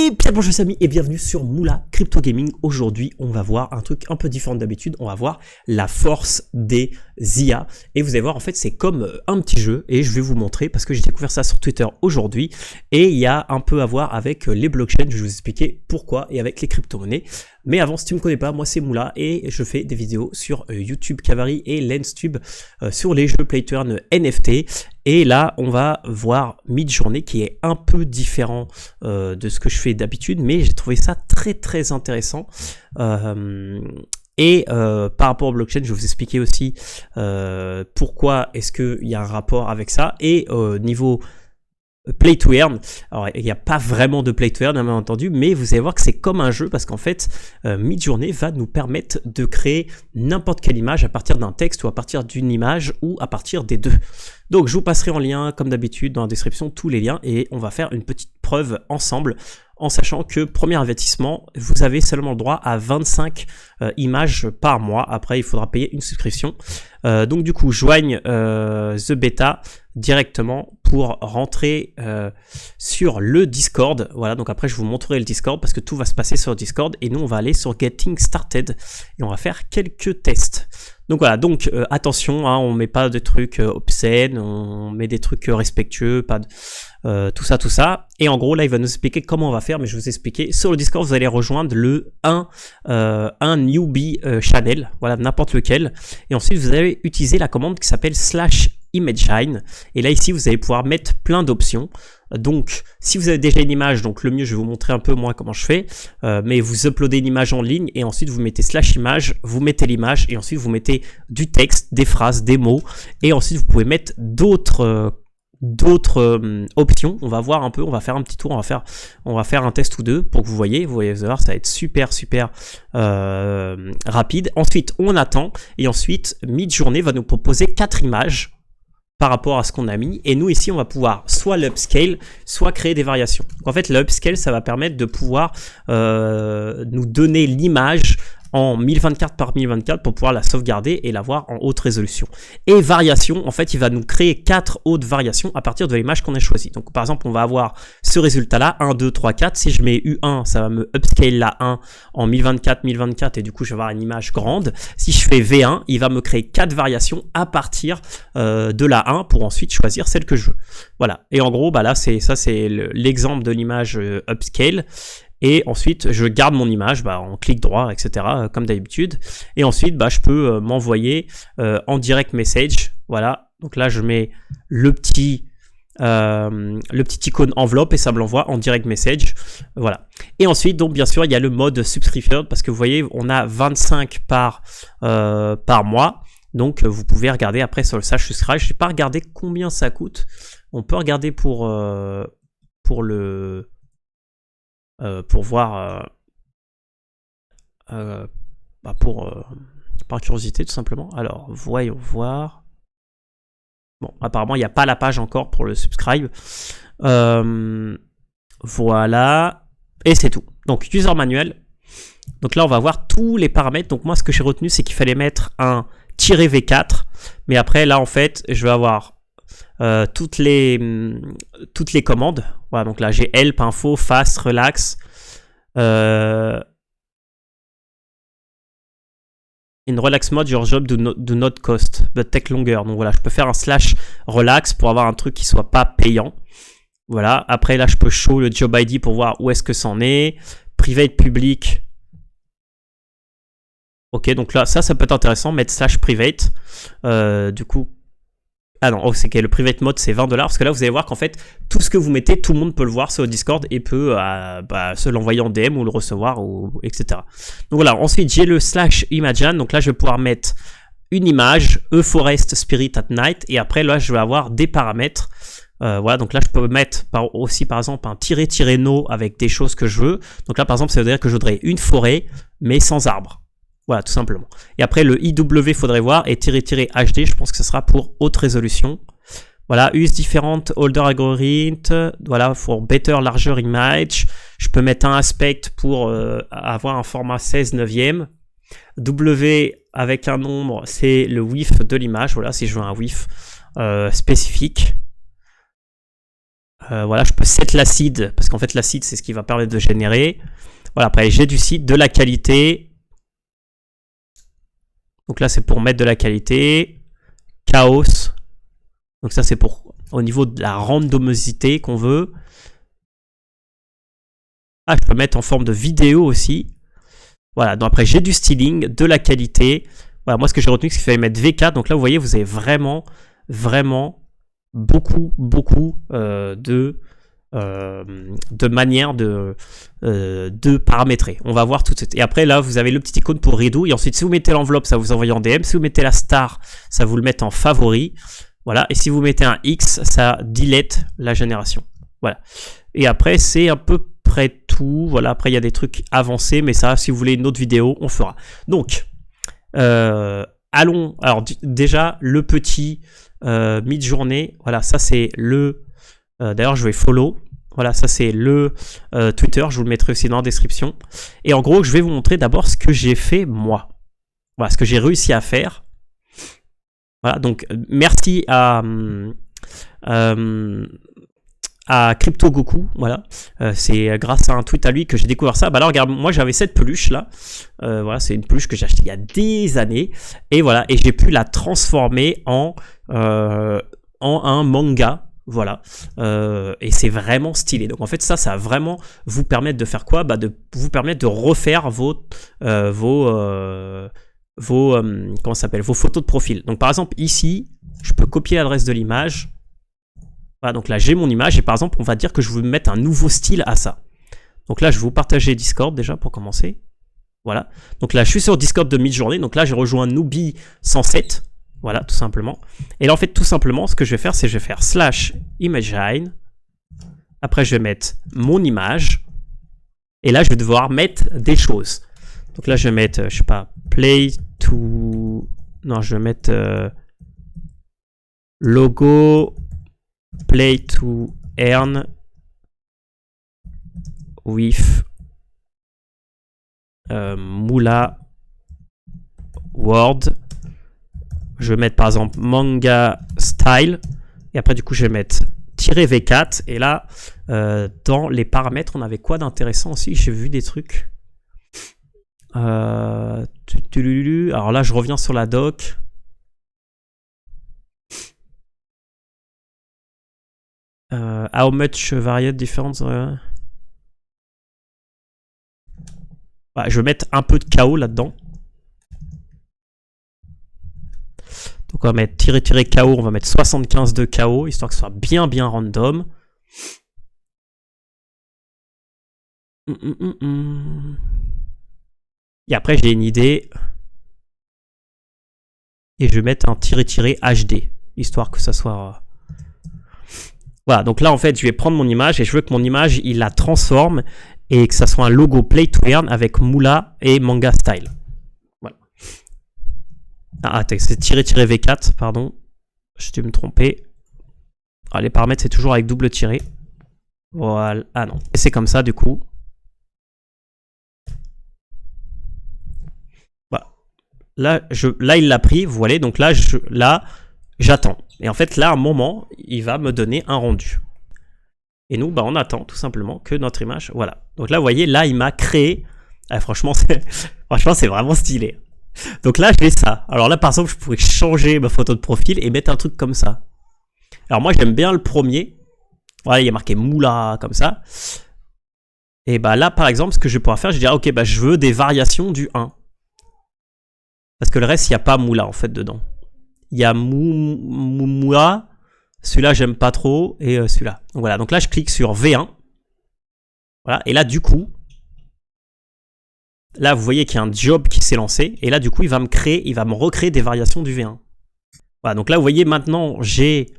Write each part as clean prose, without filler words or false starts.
Et bien bonjour les amis et bienvenue sur Moula Crypto Gaming. Aujourd'hui on va voir un truc un peu différent d'habitude. On va voir la force des IA. Et vous allez voir en fait c'est comme un petit jeu. Et je vais vous montrer parce que j'ai découvert ça sur Twitter aujourd'hui. Et il y a un peu à voir avec les blockchains. Je vais vous expliquer pourquoi et avec les crypto-monnaies. Mais avant, si tu ne me connais pas, moi c'est Moula et je fais des vidéos sur YouTube Kavari et LensTube sur les jeux Play to Earn NFT. Et là, on va voir Midjourney qui est un peu différent de ce que je fais d'habitude, mais j'ai trouvé ça très intéressant. Par rapport au blockchain, je vais vous expliquer aussi pourquoi est-ce qu'il y a un rapport avec ça. Et niveau Play to Earn, alors il n'y a pas vraiment de Play to Earn bien entendu, mais vous allez voir que c'est comme un jeu parce qu'en fait Midjourney va nous permettre de créer n'importe quelle image à partir d'un texte ou à partir d'une image ou à partir des deux. Donc je vous passerai en lien comme d'habitude dans la description tous les liens et on va faire une petite preuve ensemble en sachant que premier investissement, vous avez seulement le droit à 25 images par mois. Après, il faudra payer une subscription. Donc du coup, joigne The Beta directement pour rentrer sur le Discord. Voilà, donc après, je vous montrerai le Discord parce que tout va se passer sur Discord. Et nous, on va aller sur Getting Started et on va faire quelques tests. Donc voilà, donc attention, hein, on met pas de trucs obscènes, on met des trucs respectueux, pas de... tout ça. Et en gros, là, il va nous expliquer comment on va faire, mais je vais vous expliquer. Sur le Discord, vous allez rejoindre le un newbie channel, voilà, n'importe lequel. Et ensuite, vous allez utiliser la commande qui s'appelle /imagine. Et là, ici, vous allez pouvoir mettre plein d'options. Donc, si vous avez déjà une image, donc le mieux, je vais vous montrer un peu moi comment je fais, mais vous uploadez une image en ligne et ensuite vous mettez /image, vous mettez l'image et ensuite vous mettez du texte, des phrases, des mots et ensuite vous pouvez mettre d'autres options. On va voir un peu, on va faire un petit tour, on va faire un test ou deux pour que vous voyez, vous allez voir, ça va être super rapide. Ensuite, on attend et ensuite Midjourney va nous proposer 4 images par rapport à ce qu'on a mis et nous ici on va pouvoir soit l'upscale soit créer des variations. Donc, en fait l'upscale ça va permettre de pouvoir nous donner l'image en 1024 par 1024 pour pouvoir la sauvegarder et la voir en haute résolution. Et variation, en fait, il va nous créer 4 hautes variations à partir de l'image qu'on a choisie. Donc, par exemple, on va avoir ce résultat-là, 1, 2, 3, 4. Si je mets U1, ça va me upscale la 1 en 1024, 1024 et du coup, je vais avoir une image grande. Si je fais V1, il va me créer 4 variations à partir de la 1 pour ensuite choisir celle que je veux. Voilà. Et en gros, bah là, c'est l'exemple de l'image upscale. Et ensuite, je garde mon image en clic droit, etc. Comme d'habitude. Et ensuite, je peux m'envoyer en direct message. Voilà. Donc là, je mets le petit icône enveloppe et ça me l'envoie en direct message. Voilà. Et ensuite, donc bien sûr, il y a le mode subscription parce que vous voyez, on a 25 par mois. Donc, vous pouvez regarder après sur le /subscribe. Je n'ai pas regardé combien ça coûte. On peut regarder pour voir par curiosité tout simplement. Alors voyons voir. Bon, apparemment il n'y a pas la page encore pour le subscribe. Voilà, et c'est tout. Donc user manuel. Donc là on va voir tous les paramètres. Donc moi ce que j'ai retenu c'est qu'il fallait mettre un -V4, mais après là en fait je vais avoir toutes les commandes. Voilà, donc là j'ai help, info, fast, relax, in relax mode your job do not cost but take longer. Donc voilà, je peux faire un /relax pour avoir un truc qui soit pas payant. Voilà, après là je peux show le job ID pour voir où est-ce que c'en est, private, public. Ok, donc là ça peut être intéressant, mettre /private. Du coup, ah non, c'est que le private mode c'est $20 parce que là vous allez voir qu'en fait tout ce que vous mettez, tout le monde peut le voir sur le Discord et peut se l'envoyer en DM ou le recevoir etc. Donc voilà, ensuite j'ai le /imagine, donc là je vais pouvoir mettre une image, forest spirit at night et après là je vais avoir des paramètres. Voilà, donc là je peux mettre aussi par exemple un --no avec des choses que je veux. Donc là par exemple ça veut dire que je voudrais une forêt mais sans arbres. Voilà, tout simplement. Et après, le IW, faudrait voir, et --HD, je pense que ce sera pour haute résolution. Voilà, use different older algorithm, voilà, for better larger image. Je peux mettre un aspect pour avoir un format 16/9. W avec un nombre, c'est le width de l'image. Voilà, si je veux un width spécifique. Voilà, je peux set l'acide, parce qu'en fait l'acide c'est ce qui va permettre de générer. Voilà, après j'ai du site, de la qualité. Donc là c'est pour mettre de la qualité. Chaos. Donc ça c'est pour au niveau de la randomosité qu'on veut. Ah, je peux mettre en forme de vidéo aussi. Voilà, donc après j'ai du styling, de la qualité. Voilà, moi ce que j'ai retenu c'est qu'il fallait mettre V4. Donc là vous voyez, vous avez vraiment beaucoup de manières de paramétrer. On va voir tout de suite. Et après là vous avez le petit icône pour redo. Et ensuite si vous mettez l'enveloppe, ça vous envoie en DM. Si vous mettez la star, ça vous le met en favori. Voilà. Et si vous mettez un X, ça delete la génération. Voilà. Et après c'est à peu près tout. Voilà. Après il y a des trucs avancés, mais ça si vous voulez une autre vidéo, on fera. Donc allons. Alors déjà le petit mid-journée. Voilà, ça c'est le. D'ailleurs je vais follow. Voilà, ça c'est le Twitter, je vous le mettrai aussi dans la description. Et en gros, je vais vous montrer d'abord ce que j'ai fait moi. Voilà, ce que j'ai réussi à faire. Voilà, donc merci à CryptoGoku, voilà. C'est grâce à un tweet à lui que j'ai découvert ça. Bah alors regarde, moi j'avais cette peluche là. Voilà, c'est une peluche que j'ai achetée il y a des années. Et voilà, et j'ai pu la transformer en un manga. Voilà, et c'est vraiment stylé. Donc en fait ça va vraiment vous permettre de faire quoi? Bah de vous permettre de refaire vos comment ça s'appelle, vos photos de profil. Donc par exemple ici, je peux copier l'adresse de l'image. Voilà, donc là j'ai mon image et par exemple on va dire que je veux mettre un nouveau style à ça. Donc là je vais vous partager Discord déjà pour commencer. Voilà, donc là je suis sur Discord de mid-journée. Donc là j'ai rejoint Newbie 107. Voilà, tout simplement. Et là, en fait, tout simplement, ce que je vais faire, c'est je vais faire /imagine. Après, je vais mettre mon image. Et là, je vais devoir mettre des choses. Donc là, je vais mettre, je sais pas, play to... Non, je vais mettre logo play to earn with Moolah Word. Je vais mettre par exemple manga style et après du coup je vais mettre -V4 et là dans les paramètres on avait quoi d'intéressant aussi, j'ai vu des trucs. Alors là je reviens sur la doc. How much varied difference ouais, je vais mettre un peu de KO là-dedans. Donc on va mettre -KO, on va mettre 75 de KO, histoire que ce soit bien random. Et après j'ai une idée. Et je vais mettre un -HD, histoire que ça soit... Voilà, donc là en fait je vais prendre mon image et je veux que mon image il la transforme et que ça soit un logo Play to Earn avec Moolah et Manga Style. Ah, c'est -V4, pardon. Je dû me tromper. Ah, les paramètres, c'est toujours avec double tiré. Voilà. Ah non. Et c'est comme ça, du coup. Voilà. Là il l'a pris, vous voyez. Donc là, j'attends. Et en fait, là, à un moment, il va me donner un rendu. Et nous, bah, on attend tout simplement que notre image... Voilà. Donc là, vous voyez, là, il m'a créé... Ah, franchement, c'est vraiment stylé. Donc là, j'ai ça. Alors là, par exemple, je pourrais changer ma photo de profil et mettre un truc comme ça. Alors moi, j'aime bien le premier. Voilà, il y a marqué Moolah comme ça. Et bah là, par exemple, ce que je vais pouvoir faire, je dirais, ok, bah je veux des variations du 1. Parce que le reste, il n'y a pas Moolah en fait dedans. Il y a Moolah. Celui-là, j'aime pas trop. Et celui-là. Donc voilà. Donc là, je clique sur V1. Voilà. Et là, du coup... Là, vous voyez qu'il y a un job qui s'est lancé. Et là, du coup, il va me recréer des variations du V1. Voilà, donc là, vous voyez, maintenant, j'ai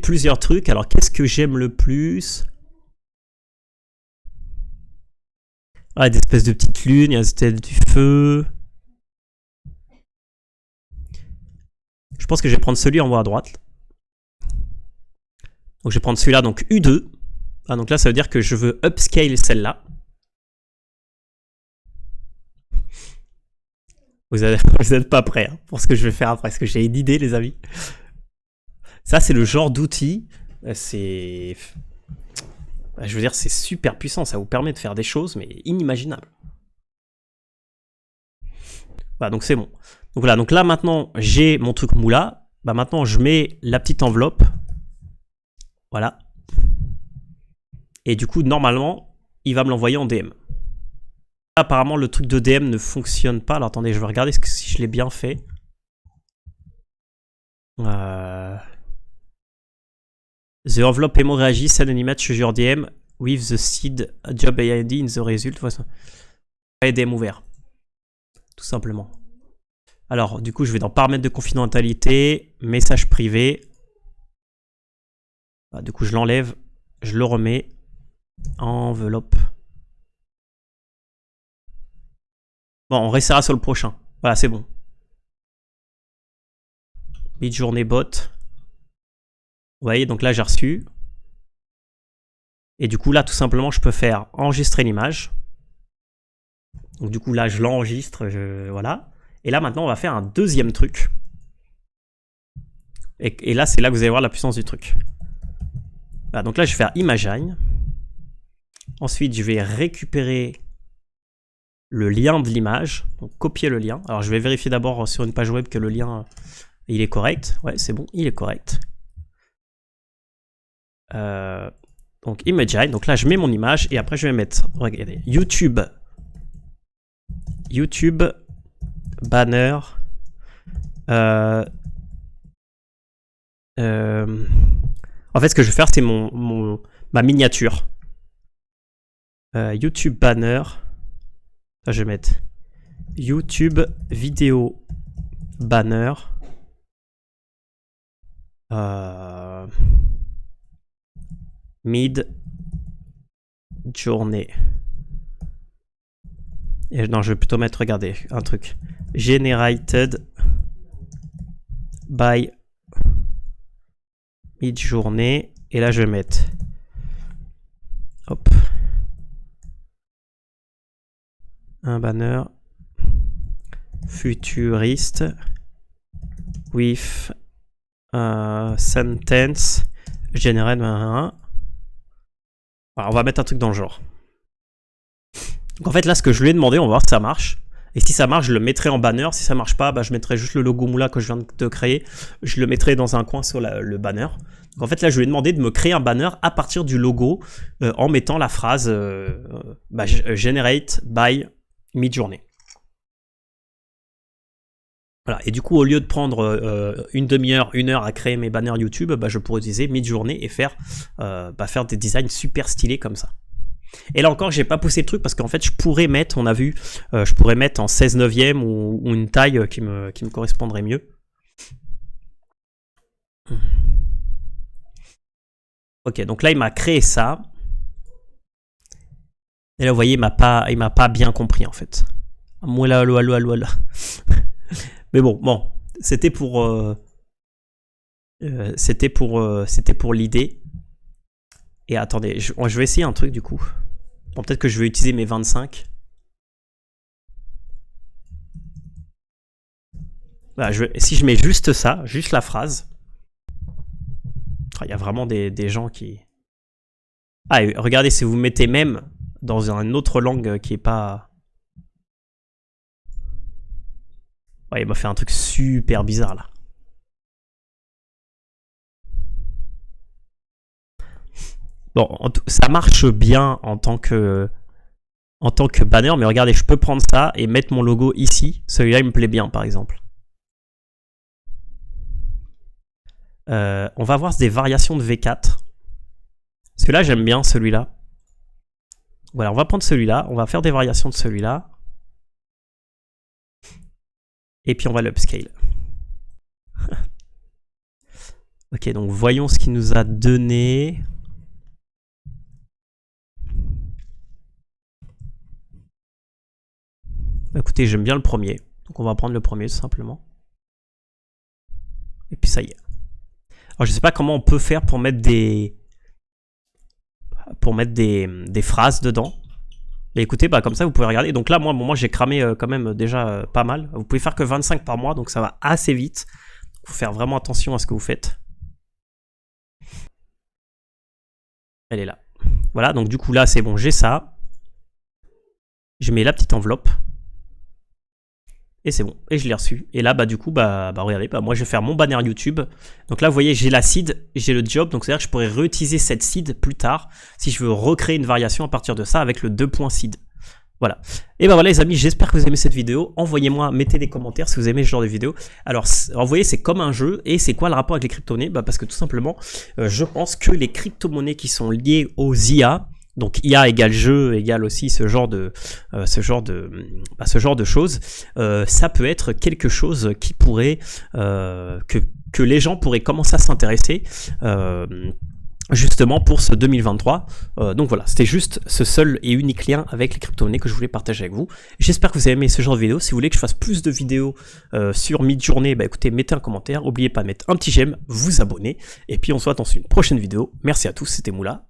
plusieurs trucs. Alors, qu'est-ce que j'aime le plus? Ah, des espèces de petites lunes, il y a des espèces du feu. Je pense que je vais prendre celui en haut à droite. Donc, je vais prendre celui-là, donc U2. Ah, donc là, ça veut dire que je veux upscale celle-là. Vous n'êtes pas prêts hein, pour ce que je vais faire après, parce que j'ai une idée, les amis. Ça, c'est le genre d'outil C'est... Je veux dire, c'est super puissant, ça vous permet de faire des choses, mais inimaginables. Voilà, donc c'est bon. Donc voilà, donc là maintenant, j'ai mon truc moula. Bah maintenant, je mets la petite enveloppe. Voilà. Et du coup, normalement, il va me l'envoyer en DM. Apparemment, le truc de DM ne fonctionne pas. Alors attendez, je vais regarder si je l'ai bien fait. The envelope emo reagit, send an image to your DM with the seed job ID in the result. Et DM ouvert. Tout simplement. Alors, du coup, je vais dans paramètres de confidentialité, message privé. Ah, du coup, je l'enlève, je le remets. Enveloppe. Bon, on restera sur le prochain. Voilà, c'est bon. Mid-journée bot. Vous voyez, donc là, j'ai reçu. Et du coup, là, tout simplement, je peux faire enregistrer l'image. Donc, du coup, là, je l'enregistre. Voilà. Et là, maintenant, on va faire un deuxième truc. Et là, c'est là que vous allez voir la puissance du truc. Voilà, donc là, je vais faire Imagine. Ensuite, je vais récupérer le lien de l'image. Donc, copier le lien. Alors, je vais vérifier d'abord sur une page web que le lien, il est correct. Ouais, c'est bon, il est correct. Donc, Imagine. Donc là, je mets mon image. Et après, je vais mettre, regardez, YouTube banner. En fait, ce que je vais faire, c'est ma miniature. YouTube banner. Là, je vais mettre YouTube vidéo banner. Mid journée. Et non, je vais plutôt mettre, regardez, un truc. Generated by mid-journée. Et là, je vais mettre... Hop. Un banner. Futuriste. With sentence. Generate... Alors, on va mettre un truc dans le genre. Donc en fait, là, ce que je lui ai demandé, on va voir si ça marche. Et si ça marche, je le mettrai en banner. Si ça marche pas, bah, je mettrai juste le logo Moula que je viens de créer. Je le mettrai dans un coin sur le banner. Donc en fait, là, je lui ai demandé de me créer un banner à partir du logo en mettant la phrase Generate by mid-journée. Voilà. Et du coup, au lieu de prendre une demi-heure, une heure à créer mes banners YouTube, bah, je pourrais utiliser mid-journée et faire des designs super stylés comme ça. Et là encore, j'ai pas poussé le truc parce qu'en fait, je pourrais mettre, on a vu, je pourrais mettre en 16/9 ou une taille qui me correspondrait mieux. Ok, donc là, il m'a créé ça. Et là, vous voyez, il m'a pas bien compris en fait. Moula, mais bon, c'était pour l'idée. Et attendez, je vais essayer un truc du coup. Bon, peut-être que je vais utiliser mes 25. Voilà, si je mets juste ça, juste la phrase. Il y a vraiment des gens qui... Ah, regardez, si vous mettez même dans une autre langue qui est pas... Ouais, il m'a fait un truc super bizarre là. Bon, ça marche bien en tant que banner, mais regardez, je peux prendre ça et mettre mon logo ici. Celui-là, il me plaît bien, par exemple. On va voir des variations de V4. Celui-là, j'aime bien celui-là. Voilà, on va prendre celui-là. On va faire des variations de celui-là. Et puis, on va l'upscale. Ok, donc voyons ce qu'il nous a donné. Écoutez, j'aime bien le premier. Donc, on va prendre le premier, tout simplement. Et puis, ça y est. Alors, je sais pas comment on peut faire pour mettre des phrases dedans. Mais écoutez, bah, comme ça, vous pouvez regarder. Donc là, moi j'ai cramé quand même déjà pas mal. Vous pouvez faire que 25 par mois, donc ça va assez vite. Il faut faire vraiment attention à ce que vous faites. Elle est là. Voilà, donc du coup là c'est bon, j'ai ça. Je mets la petite enveloppe. Et c'est bon, et je l'ai reçu. Et là, bah du coup, regardez, moi je vais faire mon banner YouTube. Donc là, vous voyez, j'ai la seed, j'ai le job. Donc c'est-à-dire que je pourrais réutiliser cette seed plus tard si je veux recréer une variation à partir de ça avec le 2.seed. Voilà. Et ben voilà les amis, j'espère que vous aimez cette vidéo. Envoyez-moi, mettez des commentaires si vous aimez ce genre de vidéo. Alors, vous voyez, c'est comme un jeu. Et c'est quoi le rapport avec les crypto-monnaies? Parce que tout simplement, je pense que les crypto-monnaies qui sont liées aux IA, donc IA égale jeu, égale aussi ce genre de choses, ça peut être quelque chose qui pourrait, que les gens pourraient commencer à s'intéresser, justement pour ce 2023. Donc voilà, c'était juste ce seul et unique lien avec les crypto-monnaies que je voulais partager avec vous. J'espère que vous avez aimé ce genre de vidéo. Si vous voulez que je fasse plus de vidéos sur Midjourney, écoutez, mettez un commentaire, n'oubliez pas de mettre un petit j'aime, vous abonner, et puis on se voit dans une prochaine vidéo. Merci à tous, c'était Moula.